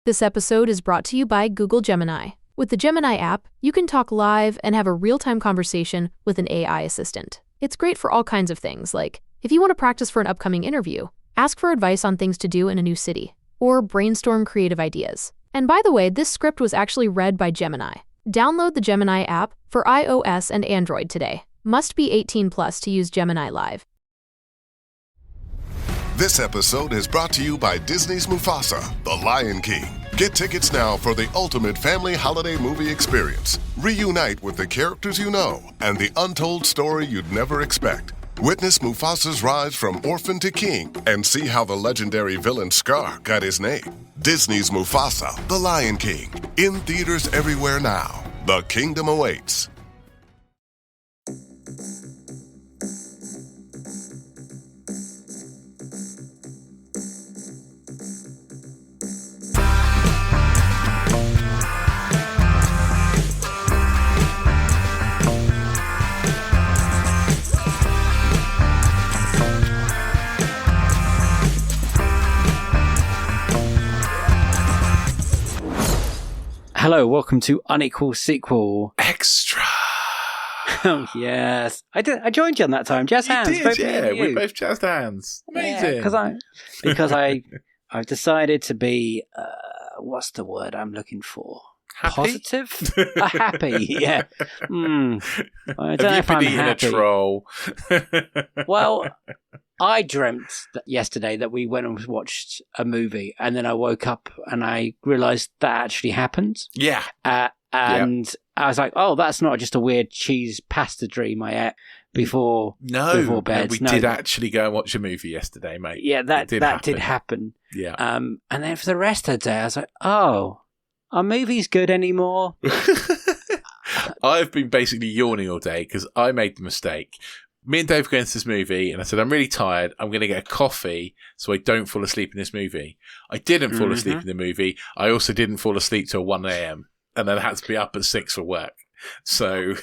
This episode is brought to you by Google Gemini. With the Gemini app, you can talk live and have a real-time conversation with an AI assistant. It's great for all kinds of things, like if you want to practice for an upcoming interview, ask for advice on things to do in a new city, or brainstorm creative ideas. And by the way, this script was actually read by Gemini. Download the Gemini app for iOS and Android today. Must be 18 plus to use Gemini Live. This episode is brought to you by Disney's Mufasa, The Lion King. Get tickets now for the ultimate family holiday movie experience. Reunite with the characters you know and the untold story you'd never expect. Witness Mufasa's rise from orphan to king and see how the legendary villain Scar got his name. Disney's Mufasa, The Lion King. In theaters everywhere now. The kingdom awaits. Hello, welcome to Unequal Sequel. Extra. Oh, yes. I joined you on that time. Jazz hands. You did, yeah. We both jazzed hands. Amazing. Yeah, because I've decided to be, what's the word I'm looking for? Happy? Positive? Happy, yeah. I don't know if I'm happy. A troll? Well, I dreamt yesterday that we went and watched a movie, and then I woke up and I realised that actually happened. Yeah. And I was like, oh, that's not just a weird cheese pasta dream I ate before bed. No, we did actually go and watch a movie yesterday, mate. Yeah, that did happen. Yeah. And then for the rest of the day, I was like, oh, are movies good anymore? I've been basically yawning all day because I made the mistake. Me and Dave were going to this movie, and I said, I'm really tired. I'm going to get a coffee so I don't fall asleep in this movie. I didn't fall asleep in the movie. I also didn't fall asleep till 1 a.m. and then I had to be up at 6 for work. So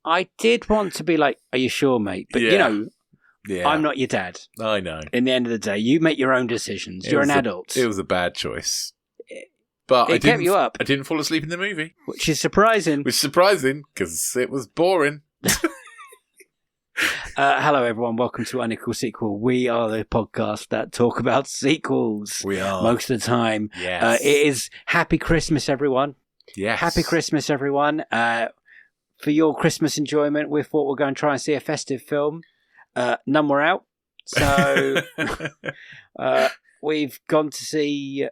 I did want to be like, are you sure, mate? But, I'm not your dad. I know. In the end of the day, you make your own decisions. You're an adult. It was a bad choice. But it kept you up. I didn't fall asleep in the movie. Which is surprising. Because it was boring. Hello, everyone. Welcome to Unequal Sequel. We are the podcast that talk about sequels. We are. Most of the time. Yes. It is Happy Christmas, everyone. Yes. Happy Christmas, everyone. For your Christmas enjoyment, we thought we're going to try and see a festive film. None were out. So we've gone to see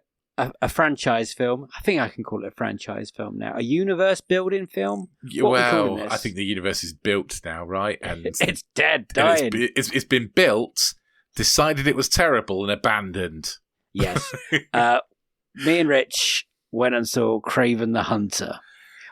a franchise film. I think I can call it a franchise film now. A universe building film? Well, I think the universe is built now, right? And it's dead, dying. It's been built, decided it was terrible, and abandoned. Yes. Me and Rich went and saw Kraven the Hunter,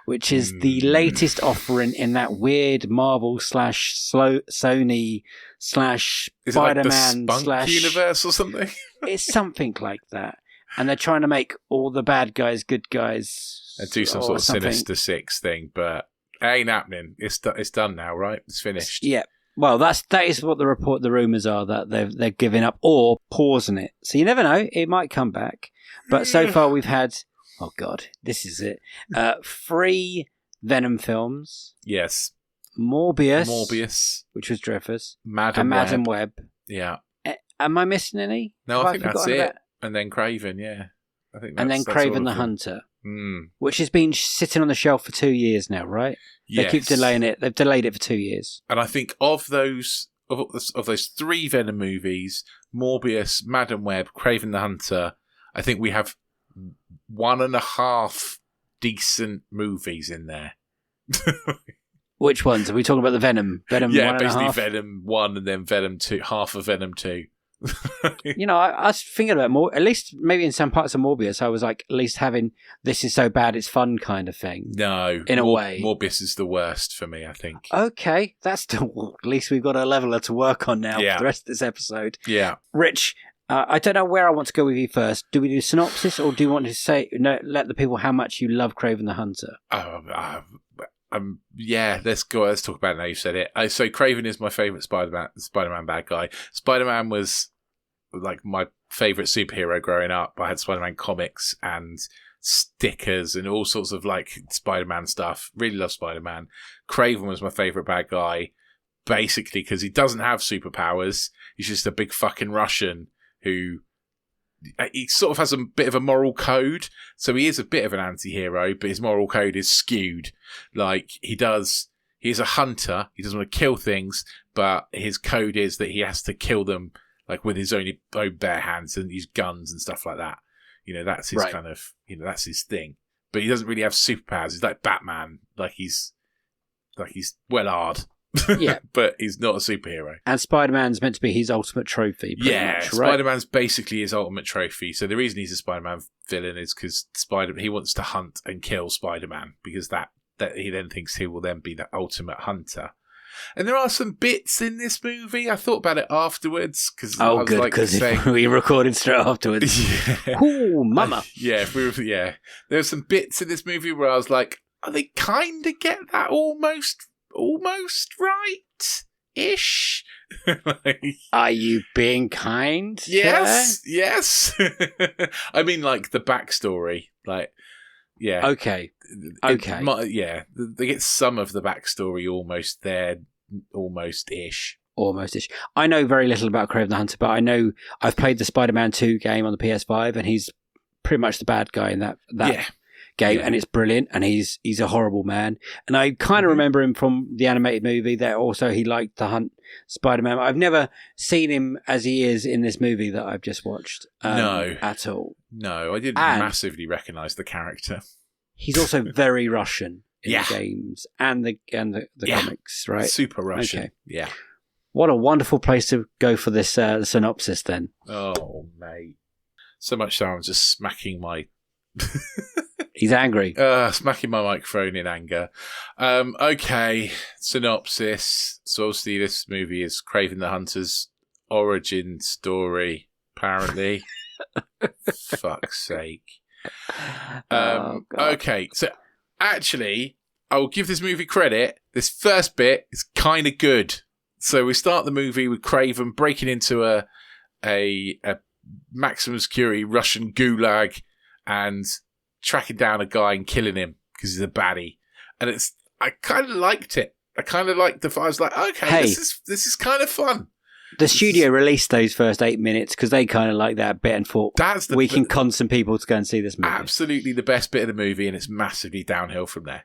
which is the latest offering in that weird Marvel / Sony / Spider-Man / universe or something. It's something like that. And they're trying to make all the bad guys good guys. And do some sort of Sinister Six thing, but it ain't happening. It's done now, right? It's finished. Yeah. Well, that is what the rumours are, that they're giving up or pausing it. So you never know. It might come back. But so far we've had, oh God, this is it. 3 Venom films. Yes. Morbius. Which was Dreyfus. Madame Web. Yeah. Am I missing any? No, I think that's it. And then Kraven, yeah. I think and then Kraven the Hunter, which has been sitting on the shelf for 2 years now, right? Yes. They keep delaying it. They've delayed it for 2 years. And I think of those 3 Venom movies, Morbius, Madame Web, Kraven the Hunter, I think we have 1.5 decent movies in there. Which ones? Are we talking about the Venom? Venom 1.5? Basically Venom 1 and then Venom 2, half of Venom 2. I was thinking about more, at least maybe in some parts of Morbius, I was like, at least having this is so bad it's fun kind of thing. No. In a way. Morbius is the worst for me, I think. Okay. That's still, at least we've got a leveler to work on now for the rest of this episode. Yeah. Rich, I don't know where I want to go with you first. Do we do synopsis or do you want to say, let the people how much you love Kraven the Hunter? Yeah, let's go. Let's talk about it now. You said it. So Kraven is my favourite Spider-Man bad guy. Spider-Man was like my favourite superhero growing up. I had Spider-Man comics and stickers and all sorts of like Spider-Man stuff. Really love Spider-Man. Kraven was my favourite bad guy, basically because he doesn't have superpowers. He's just a big fucking Russian who... He sort of has a bit of a moral code, so he is a bit of an anti-hero, but his moral code is skewed. Like, he's a hunter, he doesn't want to kill things, but his code is that he has to kill them, like, with his own bare hands and use guns and stuff like that. You know, that's his kind of, you know, that's his thing. But he doesn't really have superpowers. He's like Batman, he's well-hard. Yeah. But he's not a superhero. And Spider-Man's meant to be his ultimate trophy. Yeah, much, right? Spider-Man's basically his ultimate trophy. So the reason he's a Spider-Man villain is because he wants to hunt and kill Spider-Man, because that he then thinks he will then be the ultimate hunter. And there are some bits in this movie. I thought about it afterwards because good, because we recorded straight afterwards. Yeah. Ooh, mama. There were some bits in this movie where I was like, "Are they kind of get that almost right-ish?" Are you being kind? Yes. I mean, like the backstory, like, yeah. Okay. They get some of the backstory almost there, almost-ish. Almost-ish. I know very little about Kraven the Hunter, but I know I've played the Spider-Man 2 game on the PS5, and he's pretty much the bad guy in that game, and it's brilliant, and he's a horrible man. And I kind of remember him from the animated movie that also he liked to hunt Spider-Man. I've never seen him as he is in this movie that I've just watched. No. At all. No, I didn't massively recognise the character. He's also very Russian in the games and the comics, right? Super Russian. Okay. Yeah. What a wonderful place to go for this synopsis then. Oh, mate. So much so I'm just smacking my... He's angry. Smacking my microphone in anger. Okay, synopsis. So obviously this movie is Kraven the Hunter's origin story, apparently. Fuck's sake. Okay, so actually, I will give this movie credit. This first bit is kind of good. So we start the movie with Kraven breaking into a maximum security Russian gulag and tracking down a guy and killing him because he's a baddie. And I kind of liked it. I kind of liked I was like, okay, this is kind of fun. The studio released those first 8 minutes because they kind of like that bit and thought, we can con some people to go and see this movie. Absolutely the best bit of the movie, and it's massively downhill from there.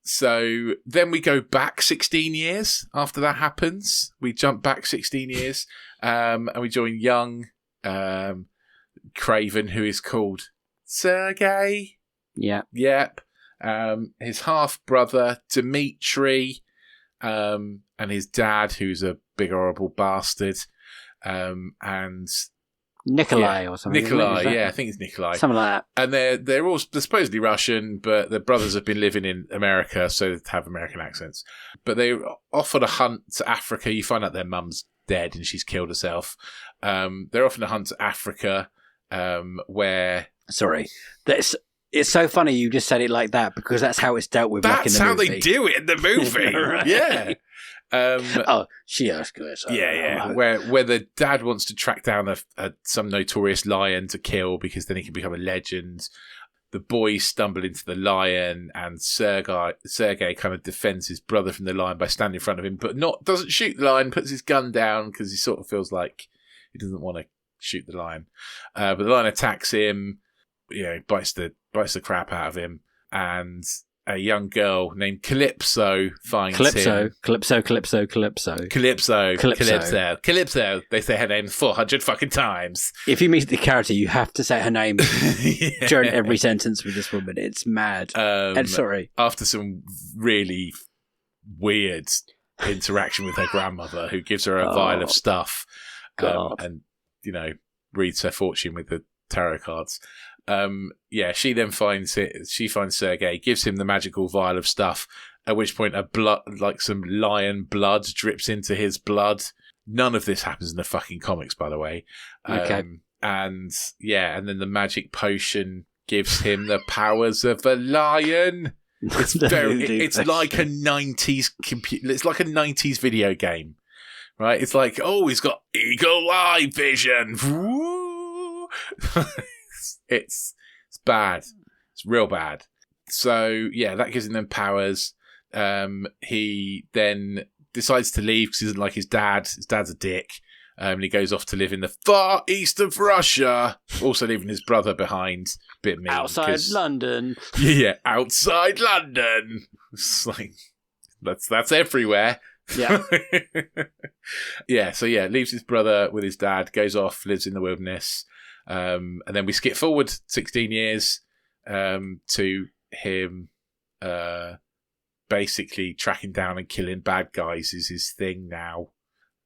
So then we go back 16 years after that happens. We jump back 16 years and we join young Kraven, who is called Sergey. Yeah. Yep. His half-brother, Dmitri, and his dad, who's a big horrible bastard, and Nikolai or something. Nikolai, I think it's Nikolai. Something like that. And they're supposedly Russian, but the brothers have been living in America, so they have American accents. But they're off on a hunt to Africa. You find out their mum's dead and she's killed herself. They're off on a hunt to Africa, where... Sorry. It's so funny you just said it like that because that's how it's dealt with back in the movie. That's how they do it in the movie. Right. Yeah. She asked us. Yeah. Where the dad wants to track down some notorious lion to kill because then he can become a legend. The boys stumble into the lion, and Sergey kind of defends his brother from the lion by standing in front of him, but doesn't shoot the lion, puts his gun down because he sort of feels like he doesn't want to shoot the lion. But the lion attacks him, bites the crap out of him, and a young girl named Calypso finds him. Calypso. They say her name 400 fucking times. If you meet the character, you have to say her name during every sentence with this woman. It's mad. Sorry. After some really weird interaction with her grandmother, who gives her a vial of stuff, and reads her fortune with the tarot cards. She then finds it. She finds Sergey, gives him the magical vial of stuff. At which point, some lion blood drips into his blood. None of this happens in the fucking comics, by the way. Okay. And then the magic potion gives him the powers of a lion. It's like a 90s computer. It's like a 90s video game right? It's like, oh, he's got eagle eye vision. It's bad. It's real bad. So yeah, that gives him them powers. He then decides to leave because he doesn't like his dad. His dad's a dick. And he goes off to live in the far east of Russia, also leaving his brother behind. Bit mean. Outside London. Yeah, outside London. It's like, that's everywhere. Yeah. Yeah, so yeah, leaves his brother with his dad, goes off, lives in the wilderness. And then we skip forward 16 years to him basically tracking down and killing bad guys is his thing now.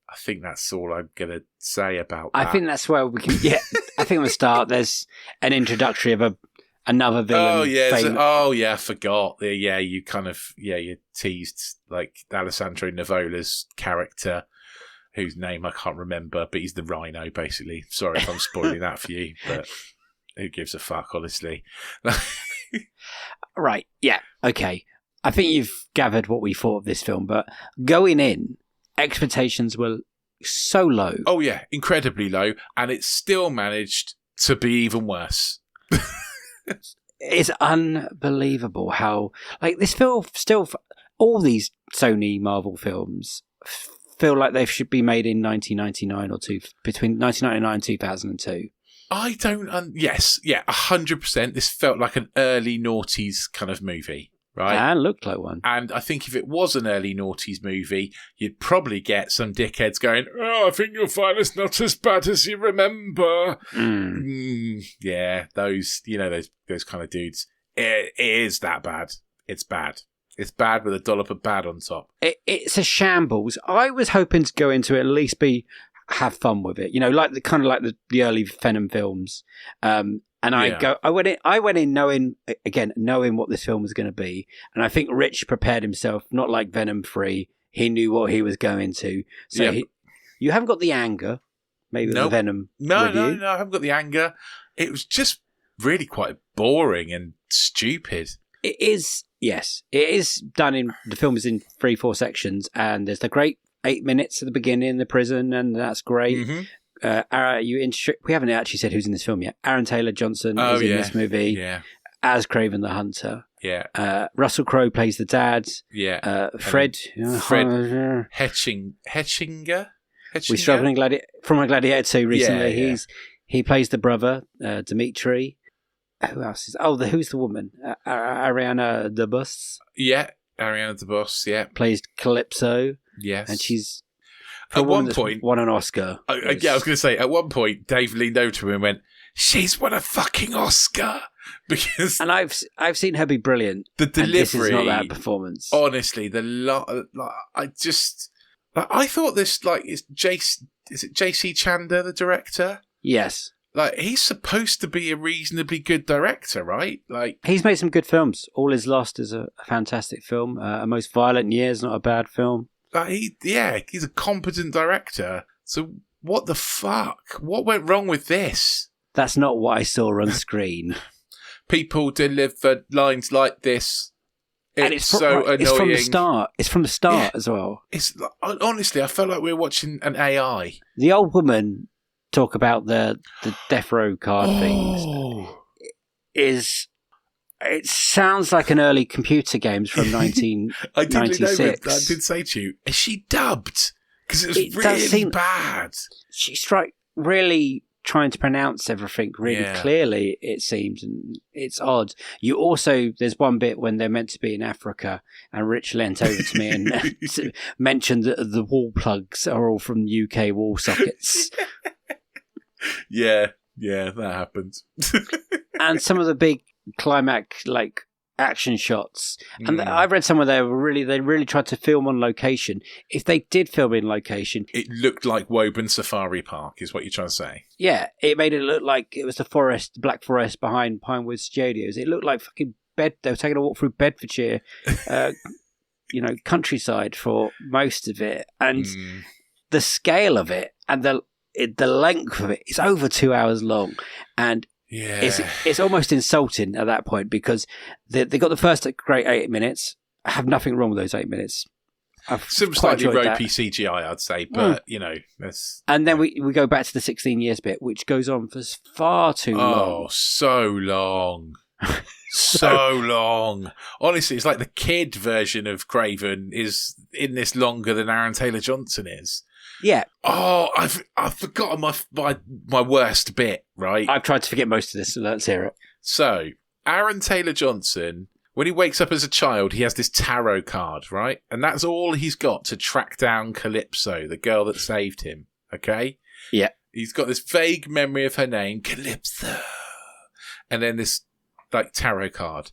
I think that's all I'm going to say about that. I think that's where we can get... I think at the start, there's an introductory of another villain. Oh, yeah. I forgot. Yeah, you kind of... Yeah, you teased, like, Alessandro Nivola's character, whose name I can't remember, but he's the Rhino, basically. Sorry if I'm spoiling that for you, but who gives a fuck, honestly? Right, yeah, okay. I think you've gathered what we thought of this film, but going in, expectations were so low. Oh, yeah, incredibly low, and it still managed to be even worse. It's unbelievable how, like, this film still, all these Sony Marvel films feel like they should be made in 1999 or between 1999 and 2002. I don't, yes, yeah, 100%. This felt like an early noughties kind of movie. Right, and looked like one. And I think if it was an early noughties movie, you'd probably get some dickheads going, "Oh, I think you'll find it's not as bad as you remember." Yeah, those kind of dudes. It is that bad. It's bad. It's bad with a dollop of bad on top. It's a shambles. I was hoping to go into it at least have fun with it. You know, like the early Venom films. And I went in knowing what this film was going to be. And I think Rich prepared himself, not like Venom 3. He knew what he was going to. So you haven't got the anger, maybe the Venom review. No, I haven't got the anger. It was just really quite boring and stupid. It is, yes. It is done in, the film is in 3-4 sections. And there's the great 8 minutes at the beginning in the prison. And that's great. Mm-hmm. We haven't actually said who's in this film yet. Aaron Taylor Johnson is in this movie as Kraven the Hunter. Yeah. Russell Crowe plays the dad. Yeah. Fred Hetchinger. We struggled from a Gladiator 2 recently. Yeah. He plays the brother, Dimitri. Who else is? who's the woman? Ariana DeBus. Yeah, Ariana DeBus. Yeah, plays Calypso. Yes, and she's. At one point, won an Oscar. I was going to say, at one point, Dave leaned over to him and went, "She's won a fucking Oscar!" Because, and I've seen her be brilliant. The delivery, this is not that performance. Honestly, I thought this is it J.C. Chanda, the director? Yes. Like, he's supposed to be a reasonably good director, right? Like, he's made some good films. All Is Lost is a fantastic film. A Most Violent Year is not a bad film. He's a competent director. So what the fuck? What went wrong with this? That's not what I saw on screen. People deliver lines like this. It's so annoying. It's from the start. It's from the start as well. It's honestly, I felt like we were watching an AI. The old woman talk about the death row card things. It sounds like an early computer games from 1996. I did say to you, is she dubbed? Because it was really bad. She's really trying to pronounce everything really clearly, it seems, and it's odd. There's one bit when they're meant to be in Africa, and Rich leant over to me and mentioned that the wall plugs are all from UK wall sockets. Yeah, that happens. And some of the big climax action shots, and I read somewhere they really tried to film on location. If they did film in location, it looked like Woburn Safari Park, is what you're trying to say. Yeah, it made it look like it was the Black Forest behind Pinewood Studios. It looked like fucking they were taking a walk through Bedfordshire, countryside for most of it, and the scale of it and the length of it is over 2 hours long, and it's almost insulting at that point because they got the first great 8 minutes. I have nothing wrong with those 8 minutes. Some quite slightly enjoyed ropey that. CGI, I'd say, but that's. And then we go back to the 16 years bit, which goes on for far too long. Oh, so long. So long. Honestly, it's like the kid version of Kraven is in this longer than Aaron Taylor-Johnson is. Yeah. Oh, I've forgotten my worst bit, right? I've tried to forget most of this, so let's hear it. So, Aaron Taylor-Johnson, when he wakes up as a child, he has this tarot card, right? And that's all he's got to track down Calypso, the girl that saved him, okay? Yeah. He's got this vague memory of her name, Calypso. And then this tarot card.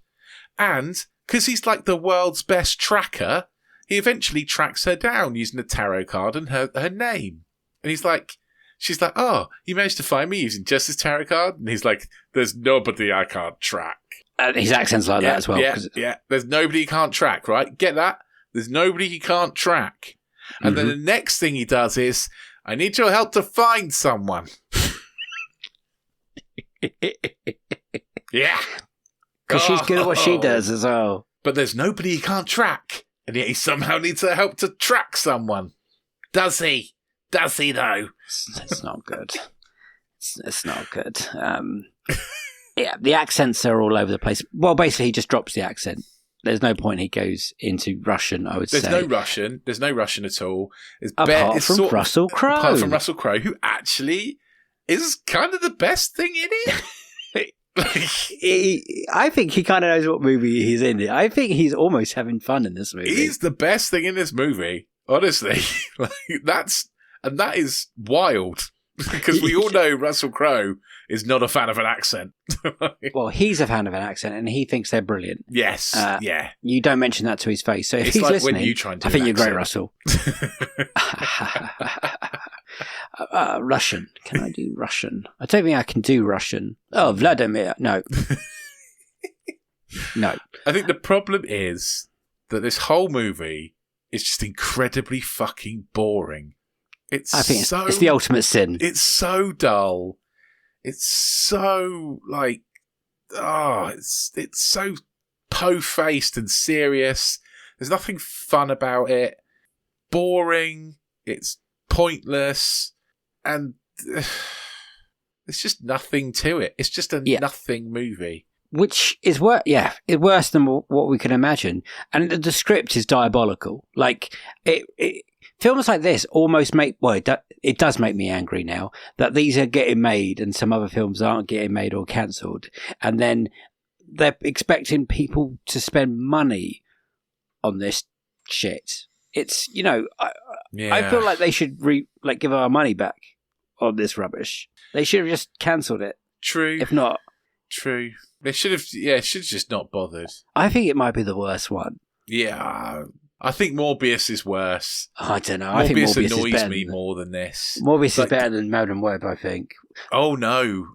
And because he's like the world's best tracker, he eventually tracks her down using the tarot card and her name. And she's like, oh, you managed to find me using just this tarot card? And he's like, there's nobody I can't track. His accent's like that as well. Yeah. There's nobody he can't track, right? Get that? There's nobody he can't track. And then the next thing he does is, I need your help to find someone. Yeah. Because she's good at what she does as well. But there's nobody he can't track. And yet he somehow needs her help to track someone. Does he? Does he, though? It's not good. It's not good. Yeah, the accents are all over the place. Well, basically, he just drops the accent. There's no point he goes into Russian, I would say. There's no Russian at all. Apart from Russell Crowe. Apart from Russell Crowe, who actually is kind of the best thing in it. I think he kind of knows what movie he's in. I think he's almost having fun in this movie. He's the best thing in this movie, honestly. That is wild because we all know Russell Crowe is not a fan of an accent. Well, he's a fan of an accent, and he thinks they're brilliant. Yes, yeah. You don't mention that to his face, so if it's he's like listening, when you try and do I think you're great, accent. Russell. Russian. Can I do Russian? I don't think I can do Russian. Oh, Vladimir. No. No. I think the problem is that this whole movie is just incredibly fucking boring. I think it's the ultimate sin. It's so dull. It's so it's so po-faced and serious. There's nothing fun about it. Boring. It's pointless. And there's just nothing to it. It's just a nothing movie. Which is it's worse than what we can imagine. And the script is diabolical. Like, films like this almost it does make me angry now that these are getting made and some other films aren't getting made or cancelled. And then they're expecting people to spend money on this shit. It's, I feel like they should give our money back on this rubbish. They should have just cancelled it. True. If not. True. They should have just not bothered. I think it might be the worst one. Yeah. I think Morbius is worse. I don't know. Morbius, I think Morbius annoys me more than this. Morbius is better than Madame Web, I think. Oh, no.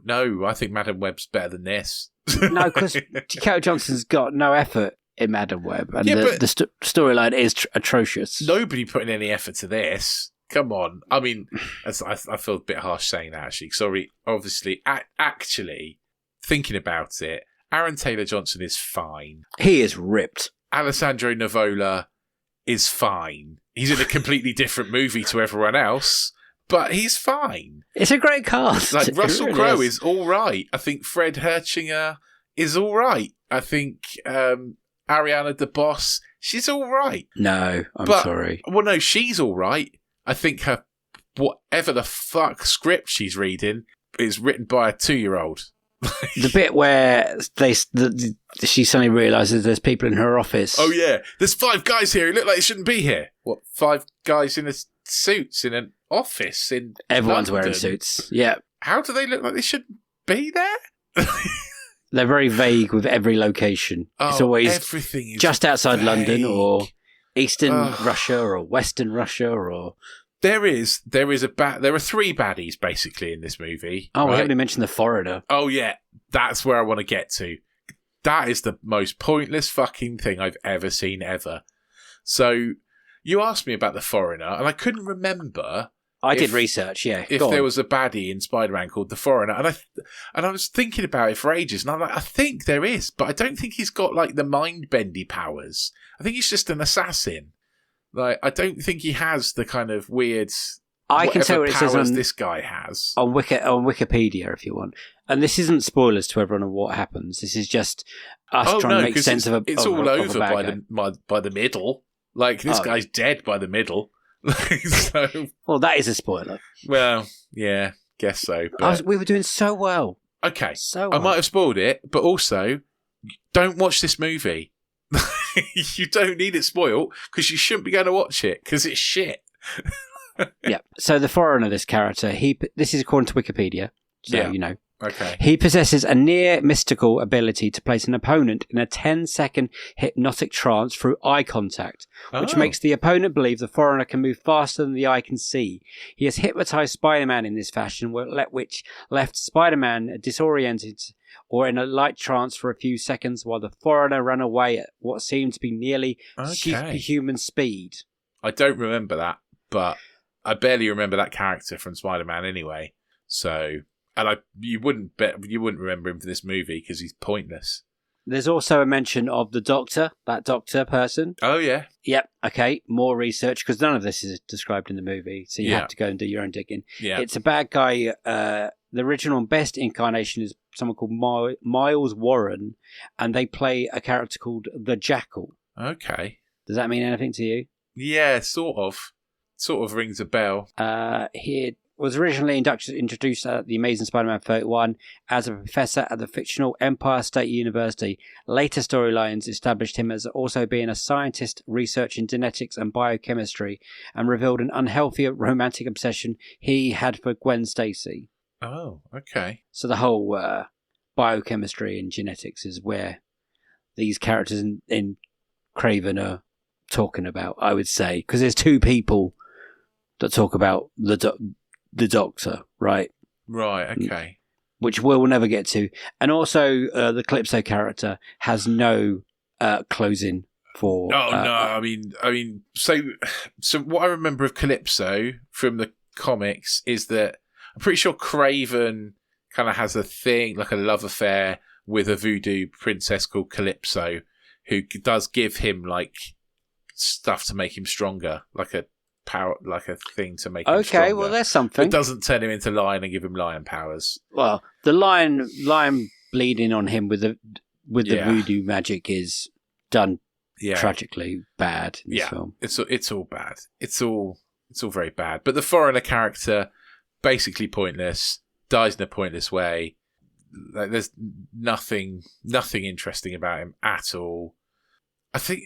I think Madame Web's better than this. No, because Dakota Johnson's got no effort in Madame Web, and the storyline is atrocious. Nobody putting any effort to this. Come on. I mean, I feel a bit harsh saying that, actually. Sorry. Obviously, actually, thinking about it, Aaron Taylor-Johnson is fine. He is ripped. Alessandro Nivola is fine. He's in a completely different movie to everyone else, but he's fine. It's a great cast. Like, Russell Crowe is all right. I think Fred Herchinger is all right. I think Ariana DeBose, she's all right. No, I'm sorry. Well, no, she's all right. I think her, whatever the fuck script she's reading is written by a 2-year-old. The bit where she suddenly realises there's people in her office. Oh, yeah. There's 5 guys here who look like they shouldn't be here. What, 5 guys in suits in an office in Everyone's London? wearing suits. Yeah. How do they look like they shouldn't be there? They're very vague with every location. It's always everything is just outside vague. London or Eastern Russia or Western Russia or... There are 3 baddies basically in this movie. Oh, right? we haven't even mentioned the foreigner. Oh yeah, that's where I want to get to. That is the most pointless fucking thing I've ever seen ever. So you asked me about the foreigner, and I couldn't remember. I did research, yeah. If there was a baddie in Spider-Man called the Foreigner, and I was thinking about it for ages, and I'm like, I think there is, but I don't think he's got like the mind-bendy powers. I think he's just an assassin. Like, I don't think he has the kind of weird. I can tell what it says powers on this guy has. on Wikipedia if you want. And this isn't spoilers to everyone on what happens. This is just us trying to make sense of a. It's of all a, of over a bad by the middle. Like, this guy's dead by the middle. So, well, that is a spoiler. well, yeah, guess so. But, We were doing so well. okay, So I might have spoiled it, but also, don't watch this movie. You don't need it spoiled because you shouldn't be going to watch it because it's shit. Yeah. So the foreigner, this character, this is according to Wikipedia. So, Yeah. you know. Okay. He possesses a near mystical ability to place an opponent in a 10-second hypnotic trance through eye contact, which makes the opponent believe the foreigner can move faster than the eye can see. He has hypnotized Spider-Man in this fashion, which left Spider-Man disoriented or in a light trance for a few seconds while the foreigner ran away at what seemed to be nearly superhuman speed. I don't remember that, but I barely remember that character from Spider-Man anyway. So... And you wouldn't remember him for this movie because he's pointless. There's also a mention of the Doctor, that Doctor person. Oh, yeah. Yep, okay, more research, because none of this is described in the movie, so you have to go and do your own digging. Yeah. It's a bad guy. The original and best incarnation is someone called Miles Warren, and they play a character called the Jackal. Okay. Does that mean anything to you? Yeah, sort of. Sort of rings a bell. He was originally introduced at The Amazing Spider-Man 31 as a professor at the fictional Empire State University. Later storylines established him as also being a scientist researching genetics and biochemistry and revealed an unhealthy romantic obsession he had for Gwen Stacy. Oh, okay. So the whole biochemistry and genetics is where these characters in Kraven are talking about, I would say, because there's two people that talk about the Doctor, right? Right, okay. Which we'll never get to. And also, the Calypso character has no closing for... Oh, no, I mean, so what I remember of Calypso from the comics is that I'm pretty sure Kraven kind of has a thing, like a love affair with a voodoo princess called Calypso, who does give him, like, stuff to make him stronger, like a power, like a thing to make him stronger. Okay, well, there's something. It doesn't turn him into lion and give him lion powers. Well, the lion bleeding on him with the voodoo magic is done tragically bad in this film. It's all bad. It's all very bad. But the foreigner character, basically pointless, dies in a pointless way. Like, there's nothing interesting about him at all. I think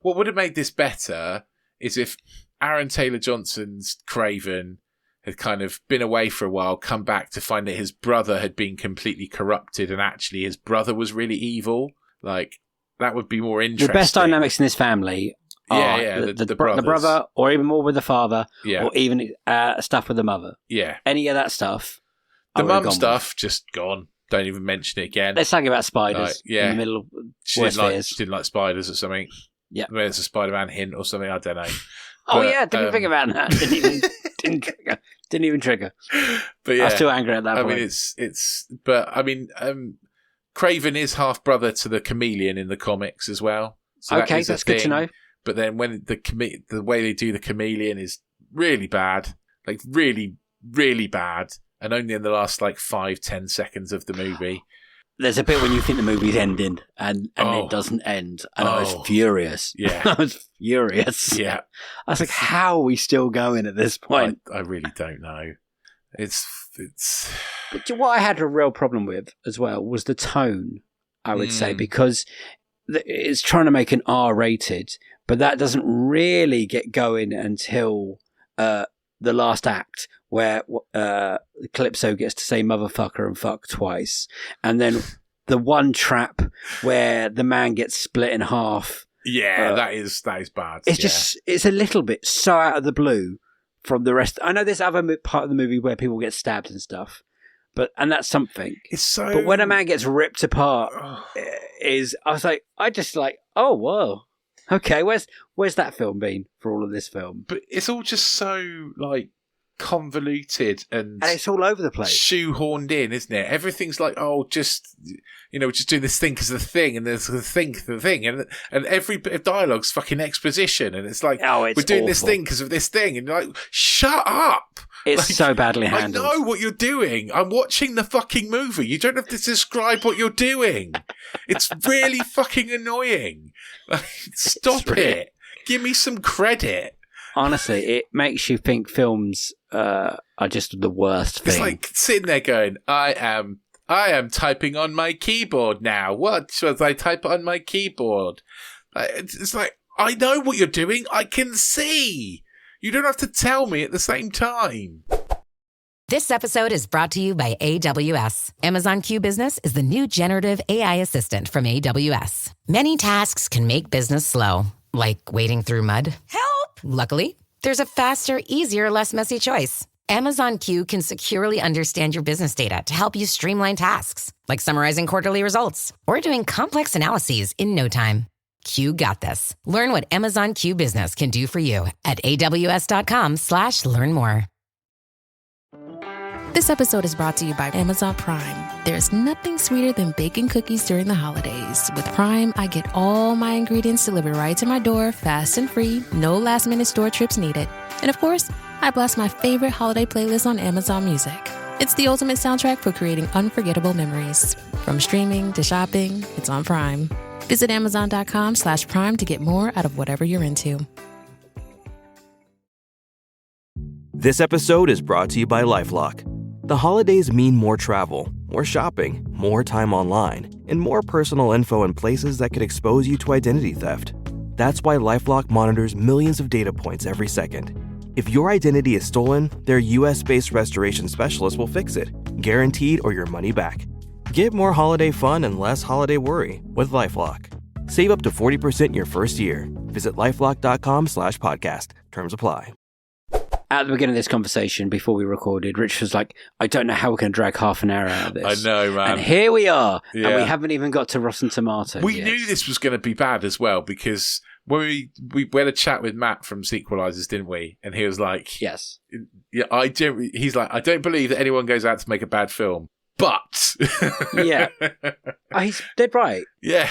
what would have made this better is if Aaron Taylor-Johnson's Kraven had kind of been away for a while, come back to find that his brother had been completely corrupted and actually his brother was really evil. Like, that would be more interesting. The best dynamics in this family are the brother, or even more with the father, or even stuff with the mother. Yeah. Any of that stuff. The mum stuff, just gone. Don't even mention it again. Let's talk about spiders in the middle of she didn't like spiders or something. Yeah. Maybe it's a Spider-Man hint or something, I don't know. Oh, yeah, didn't think about that. Didn't even trigger. But yeah, I was still angry at that point. I mean, Kraven is half brother to the Chameleon in the comics as well. So okay, that's good to know. But then when the way they do the Chameleon is really bad, like really, really bad, and only in the last like 5-10 seconds of the movie. There's a bit when you think the movie's ending and it doesn't end. And I was furious. Yeah. I was furious. Yeah. I was like, how are we still going at this point? I really don't know. It's... But what I had a real problem with as well was the tone, I would say, because it's trying to make an R-rated, but that doesn't really get going until the last act, where Calypso gets to say motherfucker and fuck twice. And then the one trap where the man gets split in half. Yeah, that is bad. It's it's a little bit so out of the blue from the rest. I know there's other part of the movie where people get stabbed and stuff, and that's something. But when a man gets ripped apart, I was like, oh, whoa. Okay, where's that film been for all of this film? But it's all just so, like, convoluted and it's all over the place. shoehorned in, isn't it? Everything's like, just doing this thing because of the thing, and there's the thing, and every bit of dialogue's fucking exposition, and it's like, we're doing this thing because of this thing, and you're like, shut up! It's so badly handled. I know what you're doing. I'm watching the fucking movie. You don't have to describe what you're doing. It's really fucking annoying. Like, stop it. Give me some credit. Honestly, it makes you think films are just the worst thing. It's like sitting there going, I am typing on my keyboard now. What should I type on my keyboard? It's like, I know what you're doing. I can see. You don't have to tell me at the same time. This episode is brought to you by AWS. Amazon Q Business is the new generative AI assistant from AWS. Many tasks can make business slow, like wading through mud. Help! Luckily, there's a faster, easier, less messy choice. Amazon Q can securely understand your business data to help you streamline tasks, like summarizing quarterly results or doing complex analyses in no time. Q got this. Learn what Amazon Q Business can do for you at aws.com/learn more. This episode is brought to you by Amazon Prime. There's nothing sweeter than baking cookies during the holidays. With Prime, I get all my ingredients delivered right to my door, fast and free, no last-minute store trips needed. And of course, I blast my favorite holiday playlist on Amazon Music. It's the ultimate soundtrack for creating unforgettable memories. From streaming to shopping, it's on Prime. Visit Amazon.com/Prime to get more out of whatever you're into. This episode is brought to you by LifeLock. The holidays mean more travel, more shopping, more time online, and more personal info in places that could expose you to identity theft. That's why LifeLock monitors millions of data points every second. If your identity is stolen, their US-based restoration specialist will fix it, guaranteed or your money back. Get more holiday fun and less holiday worry with LifeLock. Save up to 40% your first year. Visit LifeLock.com/podcast. Terms apply. At the beginning of this conversation, before we recorded, Rich was like, I don't know how we're going to drag half an hour out of this. I know, man. And here we are. Yeah. And we haven't even got to Rotten Tomatoes We yet. knew this was going to be bad as well, because when we had a chat with Matt from Sequelizers, didn't we? And he was like, yes. Yeah, he's like, I don't believe that anyone goes out to make a bad film. But yeah. He's dead right. Yeah.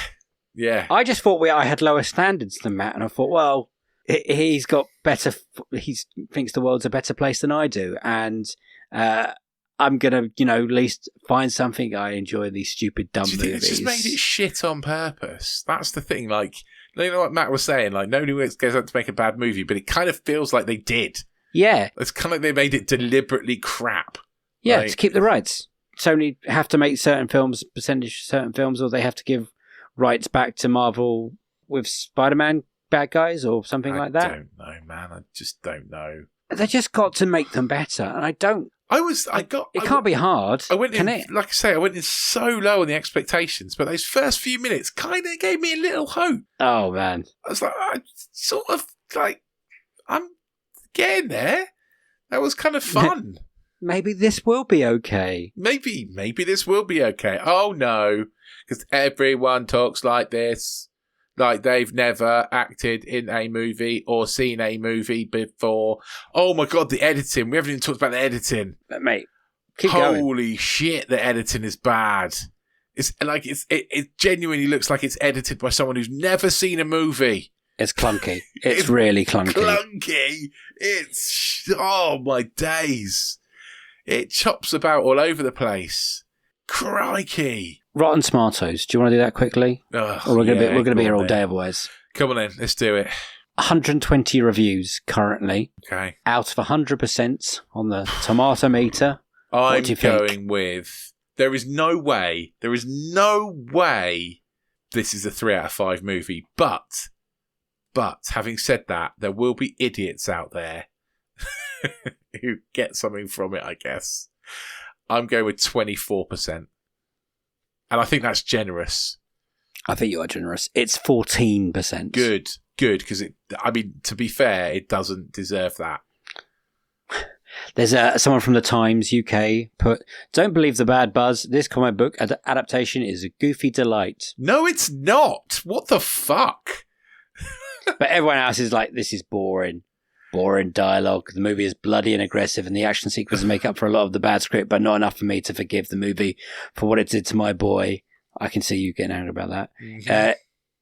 Yeah. I just thought I had lower standards than Matt, and I thought, well, he's got better. He thinks the world's a better place than I do, and I'm gonna, at least find something I enjoy. These stupid dumb movies. It's just made it shit on purpose. That's the thing. Like, you know what Matt was saying. Like, nobody goes out to make a bad movie, but it kind of feels like they did. Yeah, it's kind of like they made it deliberately crap. Yeah, to keep the rights. Sony have to make certain films, or they have to give rights back to Marvel with Spider-Man bad guys or something like that. I don't know, man. I just don't know. They just got to make them better, and I don't. It can't be hard. I went in, like I say, I went in so low on the expectations, but those first few minutes kind of gave me a little hope. Oh man, I was like, I'm getting there. That was kind of fun. Maybe this will be okay. Maybe this will be okay. Oh no, because everyone talks like this, like they've never acted in a movie or seen a movie before. Oh my god, the editing. We haven't even talked about the editing. But mate, keep going. Holy shit, the editing is bad. It's like it genuinely looks like it's edited by someone who's never seen a movie. It's clunky. It's really clunky. Oh my days. It chops about all over the place. Crikey. Rotten Tomatoes. Do you want to do that quickly? Or we're going to be here all day otherwise. Come on then, let's do it. 120 reviews currently. Okay. Out of 100% on the tomato meter. I'm going with, there is no way this is a 3 out of 5 movie. But having said that, there will be idiots out there who get something from it, I guess. I'm going with 24%. And I think that's generous. I think you are generous. It's 14%. Good, because to be fair, it doesn't deserve that. There's someone from the Times UK put, don't believe the bad buzz. This comic book adaptation is a goofy delight. No, it's not. What the fuck? But everyone else is like, this is boring. boring dialogue. The movie is bloody and aggressive, and the action sequences make up for a lot of the bad script, but not enough for me to forgive the movie for what it did to my boy. I can see you getting angry about that. Mm-hmm.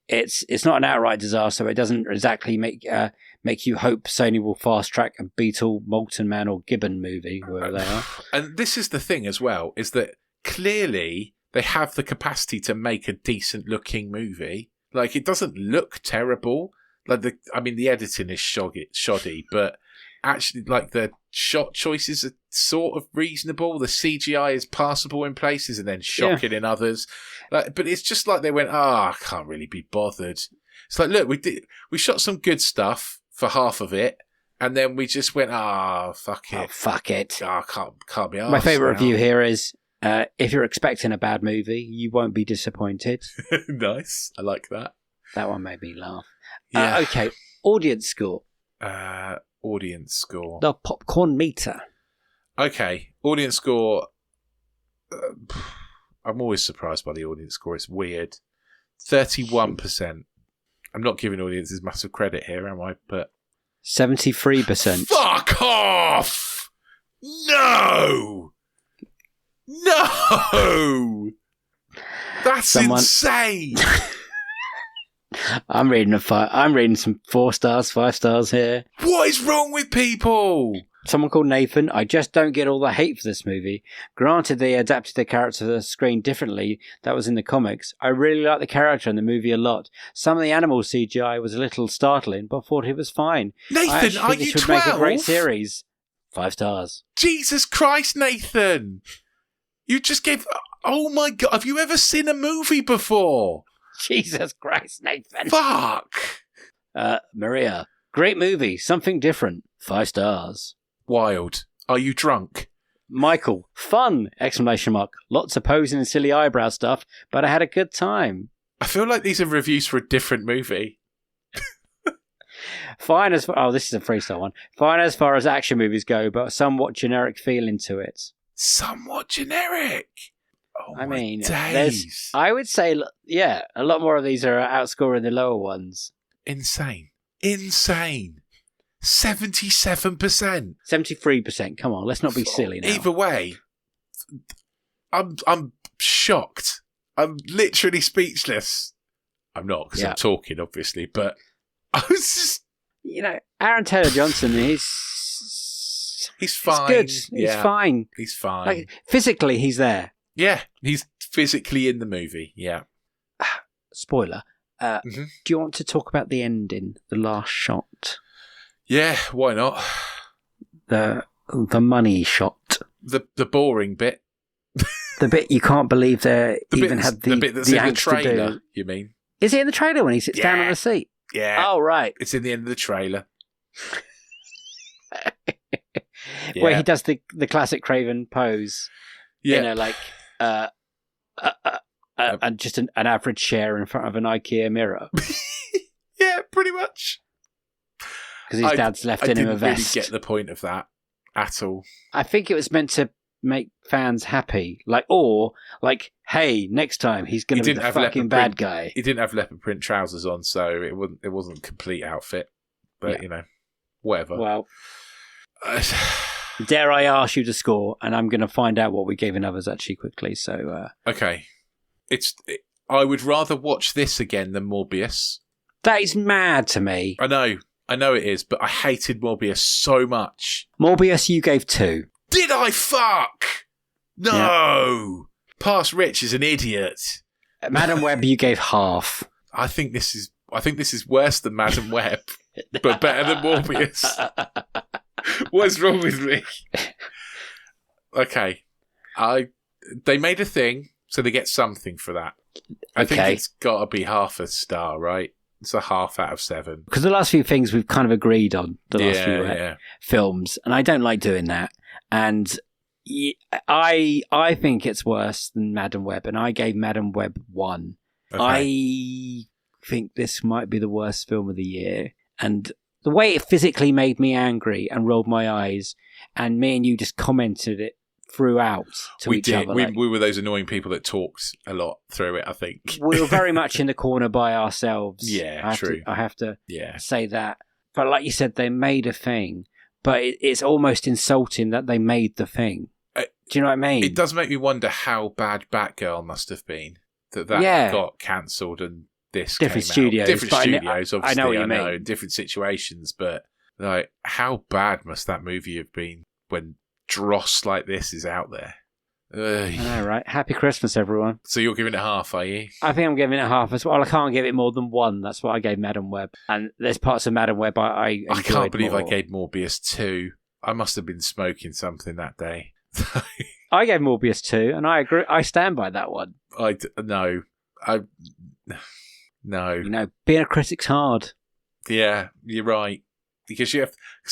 It's not an outright disaster. It doesn't exactly make you hope Sony will fast track a Beetle, Molten Man, or Gibbon movie, wherever they are. And this is the thing as well: is that clearly they have the capacity to make a decent looking movie. Like, it doesn't look terrible. Like the editing is shoddy, but actually, like, the shot choices are sort of reasonable. The CGI is passable in places and then shocking in others. Like, but it's just like they went, I can't really be bothered. It's like, look, we shot some good stuff for half of it, and then we just went, fuck it. Oh, fuck it. I can't be arsed. My favourite review here is, if you're expecting a bad movie, you won't be disappointed. Nice. I like that. That one made me laugh. Yeah. Okay, audience score. Audience score. The popcorn meter. Okay, audience score. I'm always surprised by the audience score. It's weird. 31%. I'm not giving audiences massive credit here, am I? But 73%. Fuck off! No! That's insane. I'm reading some 4 stars, 5 stars here. What is wrong with people? Someone called Nathan. I just don't get all the hate for this movie. Granted, they adapted the character to the screen differently. That was in the comics. I really like the character in the movie a lot. Some of the animal CGI was a little startling, but thought it was fine. Nathan, are you 12? Make a great series. 5 stars. Jesus Christ, Nathan! You just gave... Oh my God, have you ever seen a movie before? Jesus Christ, Nathan. Fuck! Maria, great movie, something different. 5 stars. Wild. Are you drunk? Michael, fun! Exclamation mark. Lots of posing and silly eyebrow stuff, but I had a good time. I feel like these are reviews for a different movie. Fine as far... Oh, this is a 3-star one. Fine as far as action movies go, but somewhat generic feeling to it. Somewhat generic? Oh, I mean, days. I would say, yeah, a lot more of these are outscoring the lower ones. Insane. 77%. 73%. Come on, let's not be silly now. Either way, I'm shocked. I'm literally speechless. I'm not, because I'm talking, obviously, but I was just... You know, Aaron Taylor-Johnson, he's fine. He's good. He's fine. He's fine. Like, physically, he's there. Yeah, he's physically in the movie, yeah. Spoiler. Do you want to talk about the ending, the last shot? Yeah, why not? The money shot. The boring bit. The bit you can't believe they even had the bit that's in the trailer, to do. you mean? Is it in the trailer when he sits down on the seat? Yeah. Oh, right. It's in the end of the trailer. Where he does the classic Kraven pose. Yeah. You know, like... and just an average chair in front of an IKEA mirror. Yeah, pretty much. Because his dad's left in him a vest. I didn't really get the point of that at all. I think it was meant to make fans happy. Hey, next time he's going to be the fucking bad guy. He didn't have leopard print trousers on, so it wasn't a complete outfit. But, you know, whatever. Well... Dare I ask you to score, and I'm going to find out what we gave in others actually quickly. So okay, I would rather watch this again than Morbius. That is mad to me. I know it is, but I hated Morbius so much. Morbius, you gave 2. Did I? Fuck! No! Yeah. Past Rich is an idiot. Madame Web, you gave half. I think this is worse than Madame Web, but better than Morbius. What's wrong with me? Okay. They made a thing, so they get something for that. I think it's got to be half a star, right? It's a half out of 7. Because the last few things we've kind of agreed on, the last few films, and I don't like doing that. And I think it's worse than Madame Web, and I gave Madame Web 1. Okay. I think this might be the worst film of the year, and... the way it physically made me angry and rolled my eyes, and me and you just commented it throughout to each other. We were those annoying people that talked a lot through it, I think. We were very much in the corner by ourselves. Yeah, true. I have to say that. But like you said, they made a thing, but it's almost insulting that they made the thing. Do you know what I mean? It does make me wonder how bad Batgirl must have been that got cancelled and this different came studios. out. Different studios, obviously. I know what you mean. Different situations, but like, how bad must that movie have been when dross like this is out there? Ugh. I know, right? Happy Christmas, everyone. So you're giving it half, are you? I think I'm giving it half as well. I can't give it more than 1. That's what I gave Madame Web. And there's parts of Madame Web I can't believe more. I gave Morbius 2. I must have been smoking something that day. I gave Morbius 2, and I agree. I stand by that one. No. You know, being a critic's hard. Yeah, you're right. Because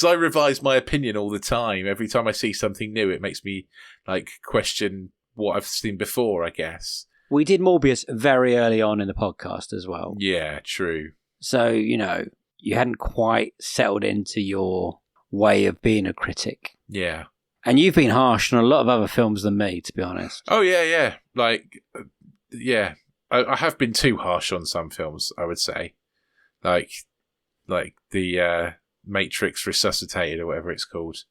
I revise my opinion all the time. Every time I see something new, it makes me like question what I've seen before, I guess. We did Morbius very early on in the podcast as well. Yeah, true. So, you know, you hadn't quite settled into your way of being a critic. Yeah. And you've been harsh on a lot of other films than me, to be honest. Oh, yeah. Like, yeah. I have been too harsh on some films, I would say. Like the Matrix Resuscitated or whatever it's called.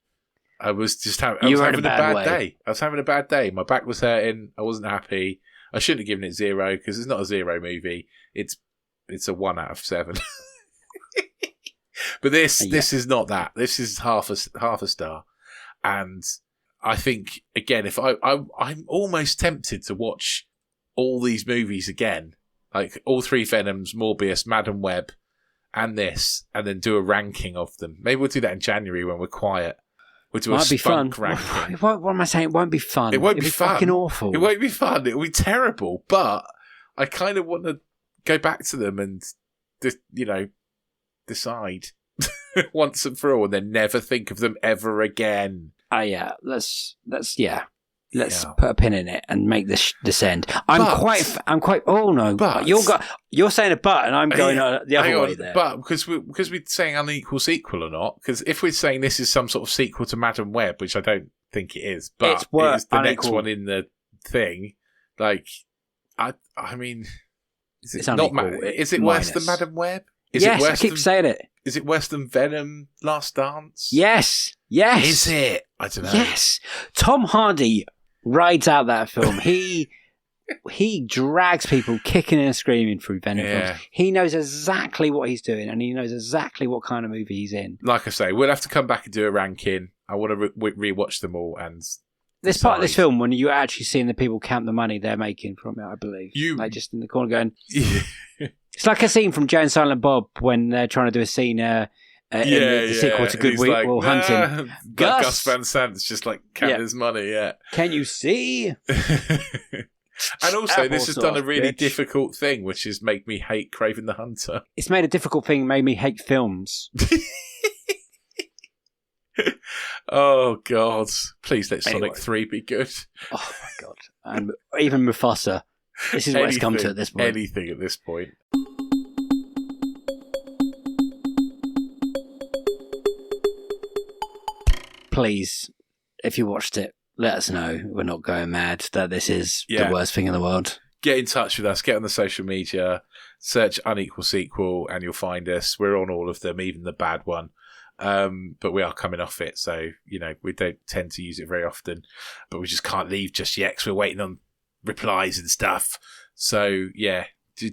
I was having a bad day. I was having a bad day. My back was hurting. I wasn't happy. I shouldn't have given it 0 because it's not a 0 movie. It's a 1 out of 7. But this is not that. This is half a star. And I think, again, if I'm almost tempted to watch all these movies again, like all 3 Venoms, Morbius, Madame Web, and this, and then do a ranking of them. Maybe we'll do that in January when we're quiet. We'll do a spunk ranking. What am I saying? It won't be fun. It won't be fun. Fucking awful. It won't be fun. It'll be terrible. But I kind of want to go back to them and, decide once and for all, and then never think of them ever again. Yeah. Let's put a pin in it and make this descend. I'm quite. Oh no! But you're saying a but, and I'm going the other way there. But because we're saying unequal sequel or not? Because if we're saying this is some sort of sequel to Madame Web, which I don't think it is, but it is the next one in the thing. Like, I mean, is it not? Is it worse than Madame Web? Yes, I keep saying it. Is it worse than Venom: Last Dance? Yes. Is it? I don't know. Yes. Tom Hardy rides out that film. He drags people kicking and screaming through Venom films. He knows exactly what he's doing, and he knows exactly what kind of movie he's in. Like I say, we'll have to come back and do a ranking. I want to re-watch them all. And there's part of this film when you're actually seeing the people count the money they're making from it, I believe. Like just in the corner going... It's like a scene from Joe and Silent Bob when they're trying to do a scene... in the sequel to Good Will Hunting. Gus Van Sant's just like counting his money, Can you see? And also, this has done a really difficult thing, which is make me hate Kraven the Hunter. It's made a difficult thing, made me hate films. Oh, God. Please let Sonic 3 be good. Oh, my God. And even Mufasa. This is what it's come to at this point. Anything at this point. Please, if you watched it, let us know. We're not going mad, that this is the worst thing in the world. Get in touch with us. Get on the social media. Search Unequal Sequel and you'll find us. We're on all of them, even the bad one. But we are coming off it, so, we don't tend to use it very often. But we just can't leave just yet because we're waiting on replies and stuff. So, yeah, do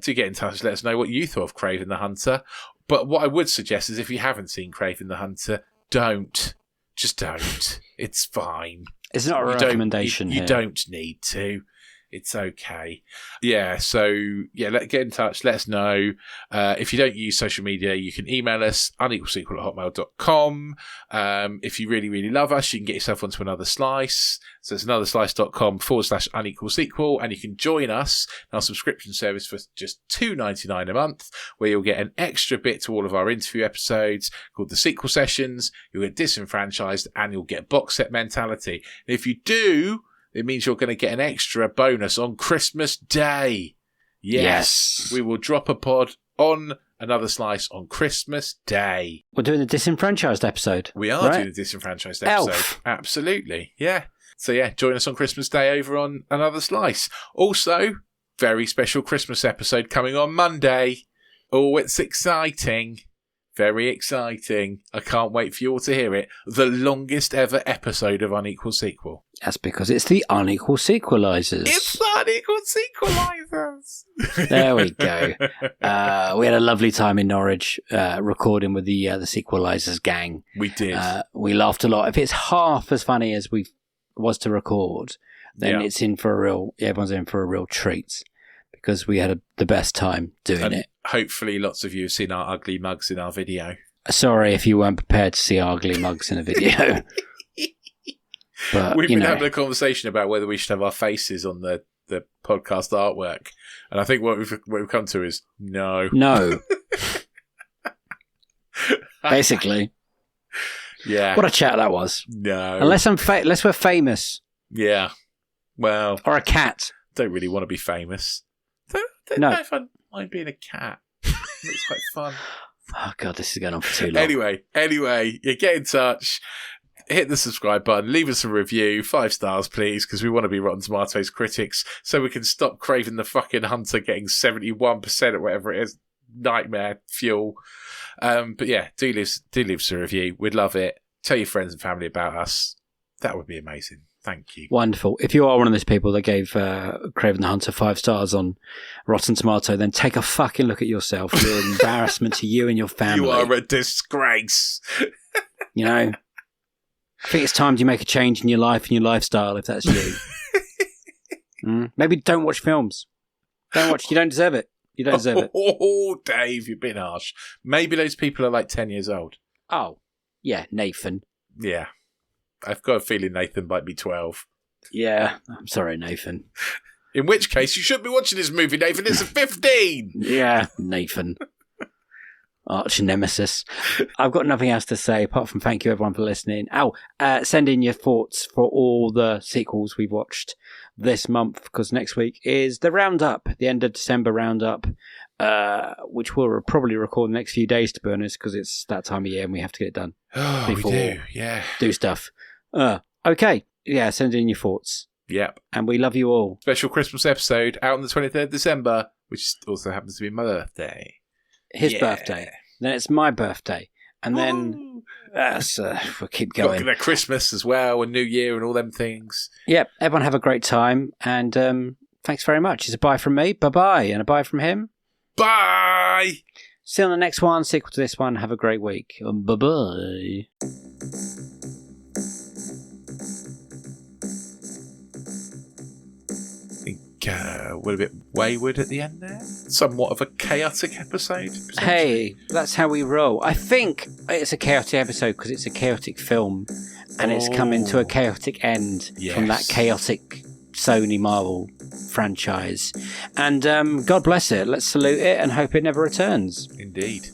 get in touch. Let us know what you thought of Kraven the Hunter. But what I would suggest is if you haven't seen Kraven the Hunter, don't. Just don't. It's fine. It's not a recommendation. You don't need to. It's okay. Yeah, so, get in touch. Let us know. If you don't use social media, you can email us, unequalsequel@hotmail.com. If you really, really love us, you can get yourself onto Another Slice. So it's anotherslice.com/unequalsequel, and you can join us in our subscription service for just $2.99 a month, where you'll get an extra bit to all of our interview episodes called the Sequel Sessions. You'll get Disenfranchised, and you'll get Box Set Mentality. And if you do, it means you're going to get an extra bonus on Christmas Day. Yes. We will drop a pod on Another Slice on Christmas Day. We're doing the Disenfranchised episode. We are doing the Disenfranchised episode. Elf. Absolutely. Yeah. So, join us on Christmas Day over on Another Slice. Also, very special Christmas episode coming on Monday. Oh, it's exciting. Very exciting. I can't wait for you all to hear it. The longest ever episode of Unequal Sequel. That's because it's the Unequal Sequelizers. It's the Unequal Sequelizers. There we go. We had a lovely time in Norwich recording with the Sequelizers gang. We did. We laughed a lot. If it's half as funny as we was to record, then it's everyone's in for a real treat, because we had the best time doing it. Hopefully lots of you have seen our ugly mugs in our video. Sorry if you weren't prepared to see our ugly mugs in a video. But, We've been having a conversation about whether we should have our faces on the podcast artwork. And I think what we've come to is no. No. Basically. Yeah. What a chat that was. No. Unless we're famous. Yeah. Well. Or a cat. Don't really want to be famous. Don't No. know if I mind being a cat. It's quite fun. Oh, God, this is going on for too long. Anyway, you get in touch. Hit the subscribe button. Leave us a review. 5 stars, please, because we want to be Rotten Tomatoes critics so we can stop Kraven the fucking Hunter getting 71% or whatever it is. Nightmare fuel. But yeah, do leave us a review. We'd love it. Tell your friends and family about us. That would be amazing. Thank you. Wonderful. If you are one of those people that gave Kraven the Hunter 5 stars on Rotten Tomato, then take a fucking look at yourself. You're an embarrassment to you and your family. You are a disgrace. You know, I think it's time you make a change in your life and your lifestyle, if that's you. Maybe don't watch films. Don't watch. You don't deserve it. You don't deserve it. Oh, Dave, you've been harsh. Maybe those people are like 10 years old. Oh, yeah, Nathan. Yeah. I've got a feeling Nathan might be 12. Yeah, I'm sorry, Nathan. In which case, you shouldn't be watching this movie, Nathan. It's a 15. Yeah, Nathan. Arch nemesis. I've got nothing else to say apart from thank you everyone for listening. Send in your thoughts for all the sequels we've watched this month, because next week is the roundup, the end of December roundup, which we'll probably record the next few days, to be honest, because it's that time of year and we have to get it done. Oh, before we do, yeah. Do stuff. Okay, yeah, send in your thoughts. Yep. And we love you all. Special Christmas episode out on the 23rd of December, which also happens to be my birthday. His birthday. Then it's my birthday. And then we'll keep going. Got Christmas as well, and New Year and all them things. Yep, everyone have a great time. And thanks very much. It's a bye from me. Bye-bye. And a bye from him. Bye! See you on the next one. Sequel to this one. Have a great week. Bye-bye. We're a bit wayward at the end there. Somewhat of a chaotic episode. Hey, that's how we roll. I think it's a chaotic episode because it's a chaotic film, and it's coming to a chaotic end from that chaotic Sony Marvel franchise. And God bless it. Let's salute it and hope it never returns. Indeed.